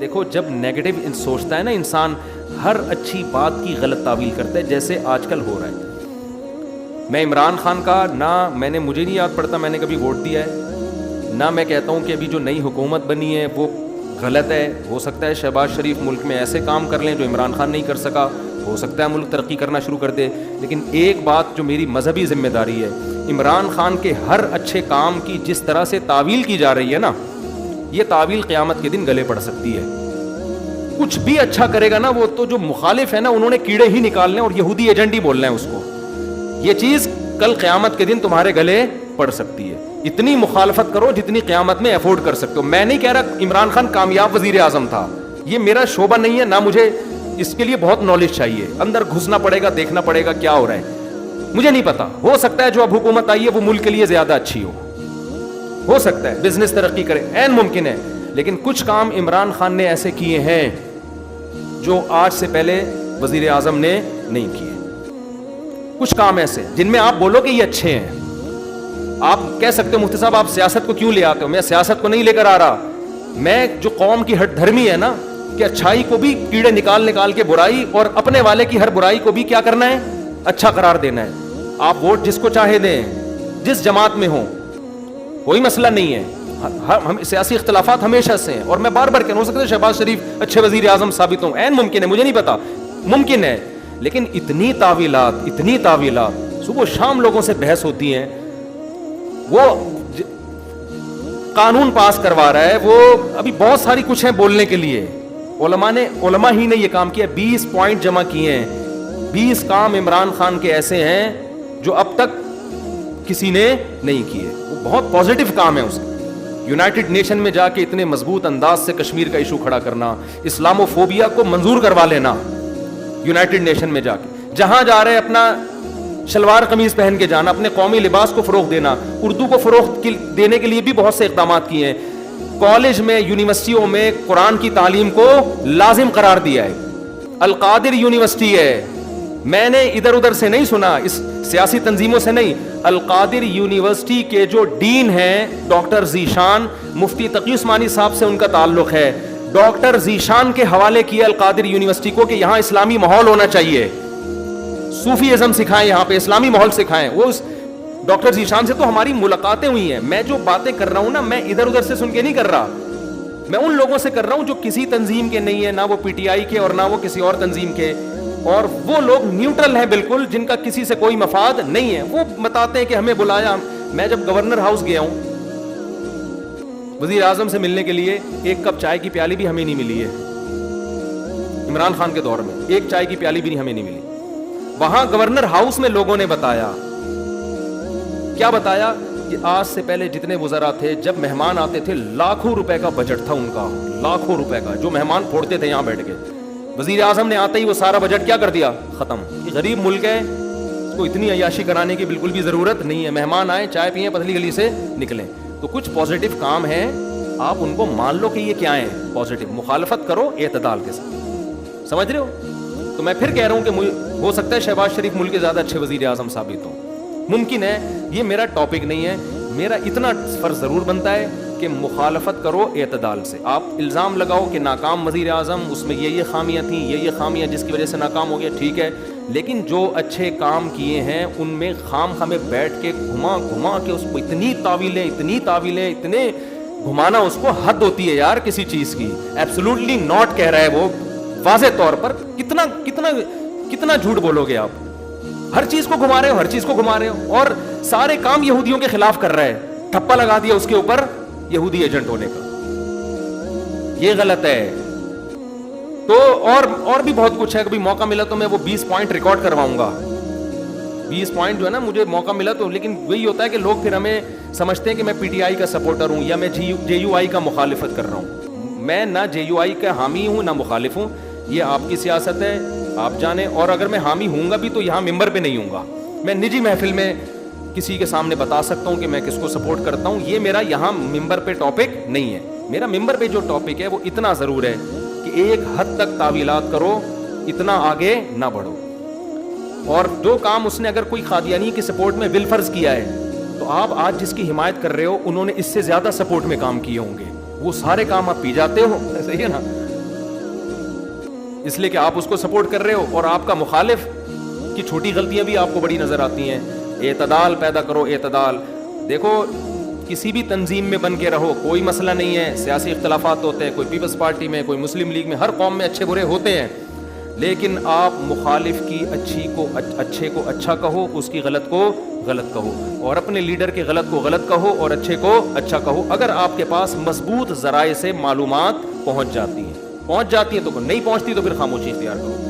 دیکھو جب نیگیٹو سوچتا ہے نا انسان, ہر اچھی بات کی غلط تعویل کرتا ہے, جیسے آج کل ہو رہا ہے. میں عمران خان کا نہ مجھے نہیں یاد پڑتا میں نے کبھی ووٹ دیا ہے, نہ میں کہتا ہوں کہ ابھی جو نئی حکومت بنی ہے وہ غلط ہے. ہو سکتا ہے شہباز شریف ملک میں ایسے کام کر لیں جو عمران خان نہیں کر سکا, ہو سکتا ہے ملک ترقی کرنا شروع کر دے. لیکن ایک بات جو میری مذہبی ذمہ داری ہے, عمران خان کے ہر اچھے کام کی جس طرح سے تعویل کی جا رہی ہے نا, یہ تعویل قیامت کے دن گلے پڑ سکتی ہے. کچھ بھی اچھا کرے گا نا, وہ تو جو مخالف ہے نا انہوں نے کیڑے ہی نکالنے اور یہودی ایجنٹ ہی بولنا ہے اس کو. یہ چیز کل قیامت کے دن تمہارے گلے پڑ سکتی ہے. اتنی مخالفت کرو جتنی قیامت میں افورڈ کر سکتے ہو. میں نہیں کہہ رہا عمران خان کامیاب وزیر اعظم تھا, یہ میرا شعبہ نہیں ہے, نہ مجھے اس کے لیے بہت نالج چاہیے, اندر گھسنا پڑے گا, دیکھنا پڑے گا کیا ہو رہا ہے, مجھے نہیں پتا. ہو سکتا ہے جو اب حکومت آئی ہے وہ ملک کے لیے زیادہ اچھی ہو سکتا ہے بزنس ترقی کرے, عین ممکن ہے. لیکن کچھ کام عمران خان نے ایسے کیے ہیں جو آج سے پہلے وزیر اعظم نے نہیں کیے. کچھ کام ایسے جن میں آپ بولو کہ یہ اچھے ہیں. آپ کہہ سکتے ہو مفتی صاحب آپ سیاست کو کیوں لے آتے ہو, میں سیاست کو نہیں لے کر آ رہا. میں جو قوم کی ہٹ دھرمی ہے نا, کہ اچھائی کو بھی کیڑے نکال کے برائی, اور اپنے والے کی ہر برائی کو بھی کیا کرنا ہے, اچھا قرار دینا ہے. آپ ووٹ جس کو چاہے دیں, جس جماعت میں ہوں, کوئی مسئلہ نہیں ہے. ہم سیاسی اختلافات ہمیشہ سے ہیں, اور میں بار بار ہو سکتا ہے شہباز شریف اچھے وزیر اعظم ثابت ہوں, عین ممکن ہے, مجھے نہیں پتا, ممکن ہے. لیکن اتنی تعویلات صبح شام لوگوں سے بحث ہوتی ہیں. وہ قانون پاس کروا رہا ہے, وہ ابھی بہت ساری کچھ ہیں بولنے کے لیے. علماء ہی نے یہ کام کیا, 20 پوائنٹ جمع کیے ہیں. 20 کام عمران خان کے ایسے ہیں جو اب تک کسی نے نہیں کیے. وہ بہت پازیٹیو کام ہے اس کا. یونائٹڈ نیشن میں جا کے اتنے مضبوط انداز سے کشمیر کا ایشو کھڑا کرنا, اسلامو فوبیا کو منظور کروا لینا یونائٹڈ نیشن میں جا کے, جہاں جا رہے اپنا شلوار قمیض پہن کے جانا, اپنے قومی لباس کو فروغ دینا, اردو کو فروغ دینے کے لیے بھی بہت سے اقدامات کیے ہیں. کالج میں, یونیورسٹیوں میں قرآن کی تعلیم کو لازم قرار دیا ہے. القادر یونیورسٹی ہے, میں نے ادھر ادھر سے نہیں سنا, اس سیاسی تنظیموں سے نہیں. القادر یونیورسٹی کے جو ڈین ہیں ڈاکٹر ذیشان, مفتی تقی عثمانی صاحب سے ان کا تعلق ہے. ڈاکٹر ذیشان کے حوالے کیا القادر یونیورسٹی کو کہ یہاں اسلامی ماحول ہونا چاہیے, صوفی ازم سکھائیں, یہاں پہ اسلامی ماحول سکھائیں. وہ ڈاکٹر ذیشان سے تو ہماری ملاقاتیں ہوئی ہیں. میں جو باتیں کر رہا ہوں نا, میں ادھر ادھر سے سن کے نہیں کر رہا, میں ان لوگوں سے کر رہا ہوں جو کسی تنظیم کے نہیں ہے, نہ وہ پی ٹی آئی کے اور نہ وہ کسی اور تنظیم کے, اور وہ لوگ نیوٹرل ہیں بالکل, جن کا کسی سے کوئی مفاد نہیں ہے. وہ بتاتے ہیں کہ ہمیں بلایا. میں جب گورنر ہاؤس گیا ہوں وزیر اعظم سے ملنے کے لیے, ایک کپ چائے کی پیالی بھی ہمیں نہیں ملی ہے. عمران خان کے دور میں ایک چائے کی پیالی بھی ہمیں نہیں ملی. وہاں گورنر ہاؤس میں لوگوں نے بتایا, کیا بتایا, کہ آج سے پہلے جتنے وزراء تھے جب مہمان آتے تھے لاکھوں روپے کا بجٹ تھا ان کا, لاکھوں روپے کا, جو مہمان پھوڑتے تھے یہاں بیٹھ کے. وزیر اعظم نے آتے ہی وہ سارا بجٹ کیا کر دیا, ختم. یہ غریب ملک ہے, اس کو اتنی عیاشی کرانے کی بالکل بھی ضرورت نہیں ہے. مہمان آئے, چائے پئیں, پتلی گلی سے نکلیں. تو کچھ پازیٹیو کام ہیں, آپ ان کو مان لو کہ یہ کیا ہیں پازیٹیو. مخالفت کرو اعتدال کے ساتھ, سمجھ رہے ہو. تو میں پھر کہہ رہا ہوں کہ ہو سکتا ہے شہباز شریف ملک کے زیادہ اچھے وزیر اعظم ثابت ہوں, ممکن ہے. یہ میرا ٹاپک نہیں ہے. میرا اتنا فرض ضرور بنتا ہے کہ مخالفت کرو اعتدال سے. آپ الزام لگاؤ کہ ناکام وزیر اعظم, اس میں یہ خامیاں تھیں, یہ خامیاں جس کی وجہ سے ناکام ہو گیا, ٹھیک ہے. لیکن جو اچھے کام کیے ہیں ان میں خام ہمیں بیٹھ کے گھما کے اس کو اتنی تعویلیں اتنے گھمانا, اس کو حد ہوتی ہے یار کسی چیز کی. ایبسولوٹلی ناٹ کہہ رہا ہے وہ واضح طور پر. کتنا جھوٹ بولو گے آپ. ہر چیز کو گھما رہے ہو, اور سارے کام یہودیوں کے خلاف کر رہا ہے. ٹھپا لگا دیا اس کے اوپر یہودی ایجنٹ ہونے کا. یہ غلط ہے. تو اور بھی بہت کچھ ہے. کبھی موقع ملا تو میں وہ 20 پوائنٹ ریکارڈ کرواؤں گا. 20 پوائنٹ جو ہے نا, مجھے موقع ملا تو. لیکن وہی ہوتا ہے کہ لوگ پھر ہمیں سمجھتے ہیں کہ میں پی ٹی آئی کا سپورٹر ہوں یا میں جے یو آئی کا مخالفت کر رہا ہوں. میں نہ جے یو آئی کا حامی ہوں نہ مخالف ہوں. یہ آپ کی سیاست ہے, آپ جانیں. اور اگر میں حامی ہوں گا بھی تو یہاں ممبر پہ نہیں ہوں گا. میں نجی محفل میں کسی کے سامنے بتا سکتا ہوں کہ میں کس کو سپورٹ کرتا ہوں. یہ میرا یہاں ممبر پہ ٹاپک نہیں ہے. میرا ممبر پہ جو ٹاپک ہے وہ اتنا ضرور ہے کہ ایک حد تک تعویلات کرو, اتنا آگے نہ بڑھو. اور جو کام اس نے اگر کوئی قادیانی کی سپورٹ میں بالفرض کیا ہے, تو آپ آج جس کی حمایت کر رہے ہو انہوں نے اس سے زیادہ سپورٹ میں کام کیے ہوں گے. وہ سارے کام آپ پی جاتے ہو, صحیح ہے نا. اس لیے کہ آپ اس کو سپورٹ کر رہے ہو اور آپ کا مخالف کی چھوٹی غلطیاں بھی آپ کو بڑی نظر آتی ہیں. اعتدال پیدا کرو, اعتدال. دیکھو کسی بھی تنظیم میں بن کے رہو, کوئی مسئلہ نہیں ہے, سیاسی اختلافات ہوتے ہیں, کوئی پیپلز پارٹی میں, کوئی مسلم لیگ میں, ہر قوم میں اچھے برے ہوتے ہیں, لیکن آپ مخالف کی اچھے کو اچھا کہو, اس کی غلط کو غلط کہو, اور اپنے لیڈر کے غلط کو غلط کہو اور اچھے کو اچھا کہو. اگر آپ کے پاس مضبوط ذرائع سے معلومات پہنچ جاتی ہیں تو نہیں پہنچتی تو پھر خاموشی اختیار کرو.